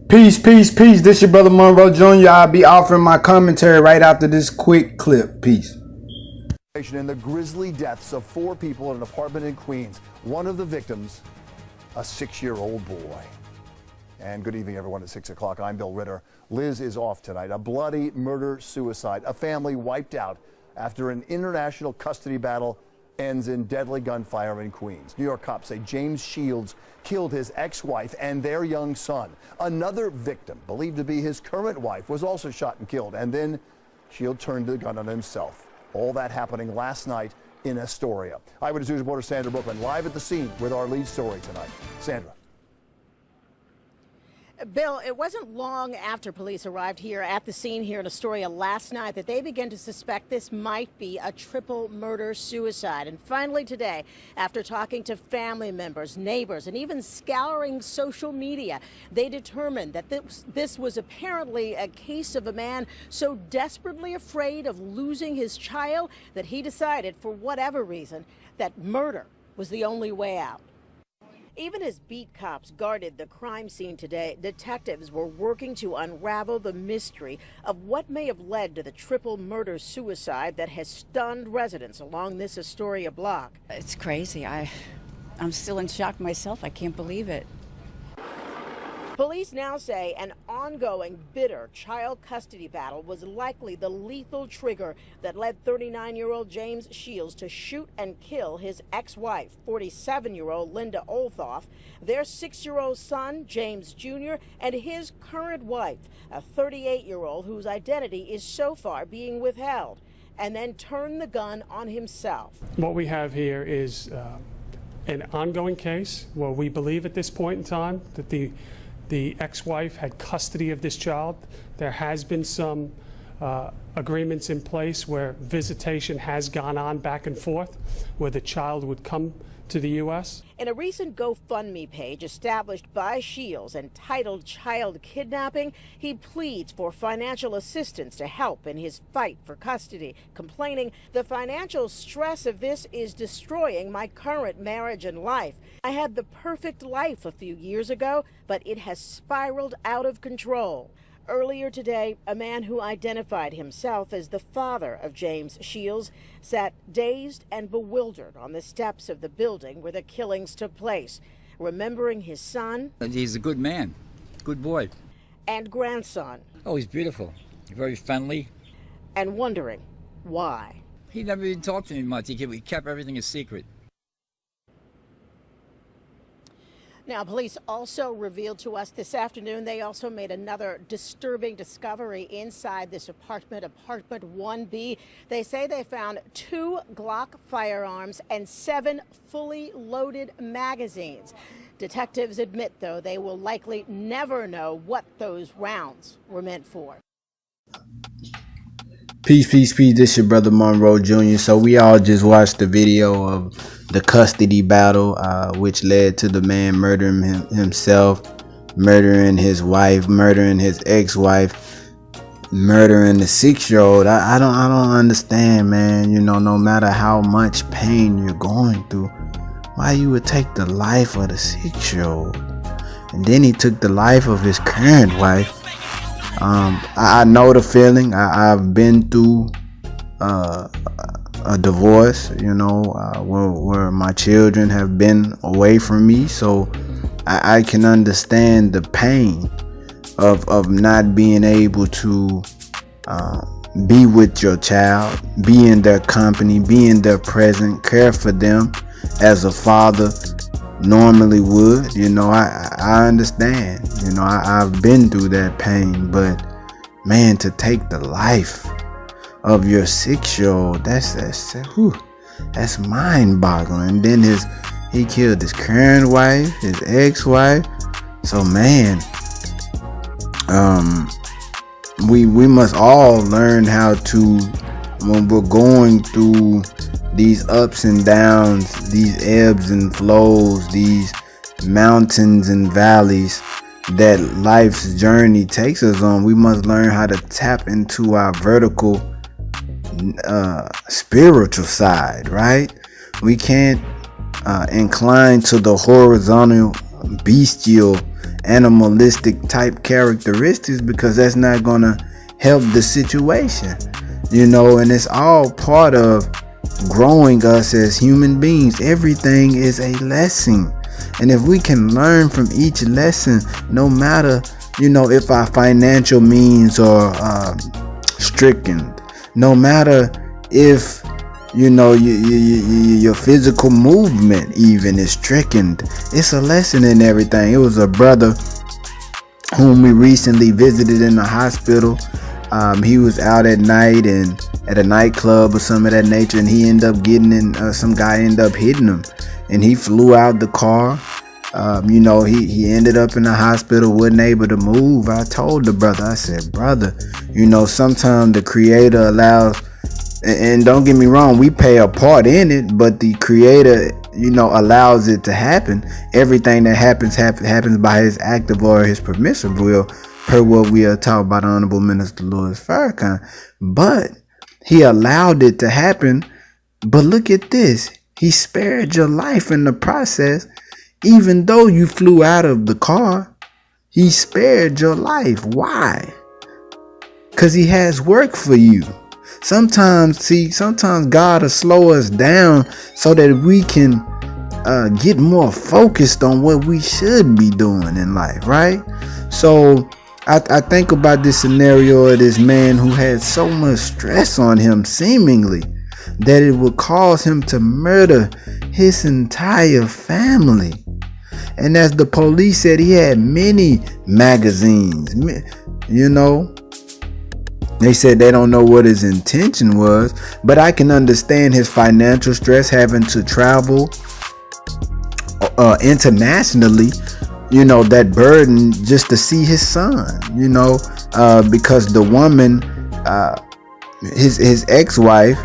Peace, peace, peace. This your brother Monroe Jr. I'll be offering my commentary right after this quick clip. Peace. In the grisly deaths of 4 people in an apartment in Queens. One of the victims, a 6-year-old boy. And good evening, everyone, at 6 o'clock. I'm Bill Ritter. Liz is off tonight. A bloody murder-suicide. A family wiped out after an international custody battle ends in deadly gunfire in Queens. New York cops say James Shields killed his ex-wife and their young son. Another victim, believed to be his current wife, was also shot and killed. And then Shields turned the gun on himself. All that happening last night in Astoria. Eyewitness News reporter Sandra Brooklyn live at the scene with our lead story tonight. Sandra. Bill, it wasn't long after police arrived here at the scene here in Astoria last night that they began to suspect this might be a triple murder-suicide. And finally today, after talking to family members, neighbors, and even scouring social media, they determined that this was apparently a case of a man so desperately afraid of losing his child that he decided, for whatever reason, that murder was the only way out. Even as beat cops guarded the crime scene today, detectives were working to unravel the mystery of what may have led to the triple murder-suicide that has stunned residents along this Astoria block. It's crazy. I'm still in shock myself. I can't believe it. Police now say an ongoing, bitter child custody battle was likely the lethal trigger that led 39-year-old James Shields to shoot and kill his ex-wife, 47-year-old Linda Olthof, their 6-year-old son, James Jr., and his current wife, a 38-year-old whose identity is so far being withheld, and then turn the gun on himself. What we have here is an ongoing case where we believe at this point in time that the ex-wife had custody of this child. There has been some agreements in place where visitation has gone on back and forth, where the child would come to the U.S. In a recent GoFundMe page established by Shields entitled Child Kidnapping, he pleads for financial assistance to help in his fight for custody, complaining the financial stress of this is destroying my current marriage and life. I had the perfect life a few years ago, but it has spiraled out of control. Earlier today, a man who identified himself as the father of James Shields sat dazed and bewildered on the steps of the building where the killings took place, remembering his son. He's a good man, good boy. And grandson. Oh, he's beautiful, very friendly. And wondering why. He never even talked to me much. He kept everything a secret. Now, police also revealed to us this afternoon they also made another disturbing discovery inside this apartment 1B. They say they found 2 Glock firearms and 7 fully loaded magazines. Detectives admit, though, they will likely never know what those rounds were meant for. Peace, peace, peace. This your brother Monroe Jr. So we all just watched the video of the custody battle, which led to the man murdering himself, murdering his wife, murdering his ex-wife, murdering the 6-year-old. I don't understand, man. You know, no matter how much pain you're going through, why you would take the life of the 6-year-old. And then he took the life of his current wife. I know the feeling. I've been through a divorce, you know, where my children have been away from me, so I can understand the pain of not being able to be with your child, be in their company, be in their presence, care for them as a father normally would. You know, I understand. You know, I've been through that pain, but man, to take the life of your 6-year-old, that's mind-boggling. And then he killed his current wife, his ex-wife. So man, we must all learn how to, when we're going through these ups and downs, these ebbs and flows, these mountains and valleys that life's journey takes us on, we must learn how to tap into our vertical spiritual side, right? We can't incline to the horizontal bestial animalistic type characteristics, because that's not gonna help the situation, and it's all part of growing us as human beings. Everything is a lesson, and if we can learn from each lesson, no matter if our financial means are stricken, no matter if your physical movement even is stricken, it's a lesson in everything. It was a brother whom we recently visited in the hospital. He was out at night and at a nightclub or some of that nature, and he ended up getting in, some guy ended up hitting him, and he flew out the car. He ended up in the hospital, wasn't able to move. I told the brother, I said, brother, sometimes the Creator allows, and don't get me wrong, we play a part in it, but the Creator, allows it to happen. Everything that happens by His active or His permissive will, per what we are taught by the Honorable Minister Louis Farrakhan. But He allowed it to happen. But look at this. He spared your life in the process. Even though you flew out of the car, He spared your life. Why? Because He has work for you. Sometimes God will slow us down so that we can get more focused on what we should be doing in life, right? So I think about this scenario of this man who had so much stress on him, seemingly, that it would cause him to murder his entire family. And as the police said, he had many magazines, They said they don't know what his intention was, but I can understand his financial stress, having to travel internationally, that burden just to see his son, because the woman, his ex-wife,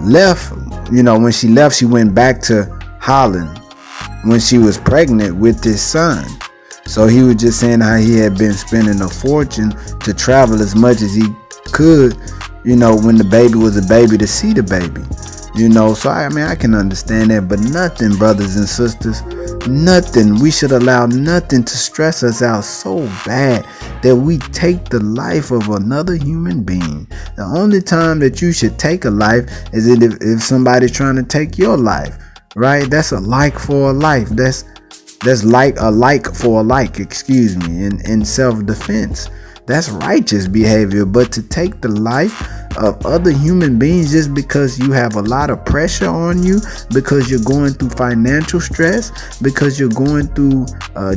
left. When she left, she went back to Holland when she was pregnant with his son. So he was just saying how he had been spending a fortune to travel as much as he could, when the baby was a baby, to see the baby. So I can understand that, but nothing, brothers and sisters, nothing. We should allow nothing to stress us out so bad that we take the life of another human being. The only time that you should take a life is if somebody's trying to take your life, right? That's a like for a life. That's like a like for a like, in self-defense. That's righteous behavior. But to take the life of other human beings just because you have a lot of pressure on you, because you're going through financial stress, because you're going through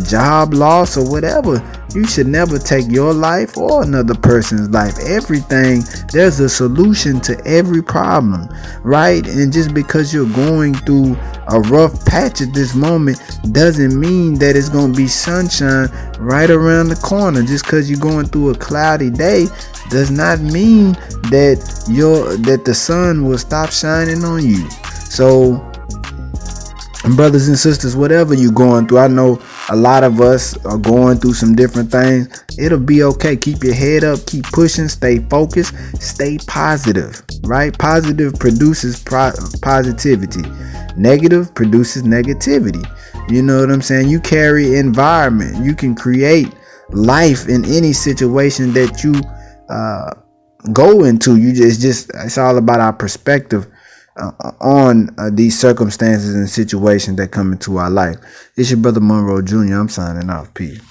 job loss or whatever, you should never take your life or another person's life. There's a solution to every problem, right? And just because you're going through a rough patch at this moment doesn't mean that it's going to be sunshine right around the corner. Just because you're going through a cloudy day does not mean that the sun will stop shining on you. So, brothers and sisters, whatever you're going through, I know a lot of us are going through some different things. It'll be okay. Keep your head up, keep pushing, stay focused, stay positive, right? Positive produces positivity. Negative produces negativity. You know what I'm saying? You carry environment. You can create life in any situation that you go into. It's all about our perspective on these circumstances and situations that come into our life. It's your brother Monroe Jr. I'm signing off. Peace.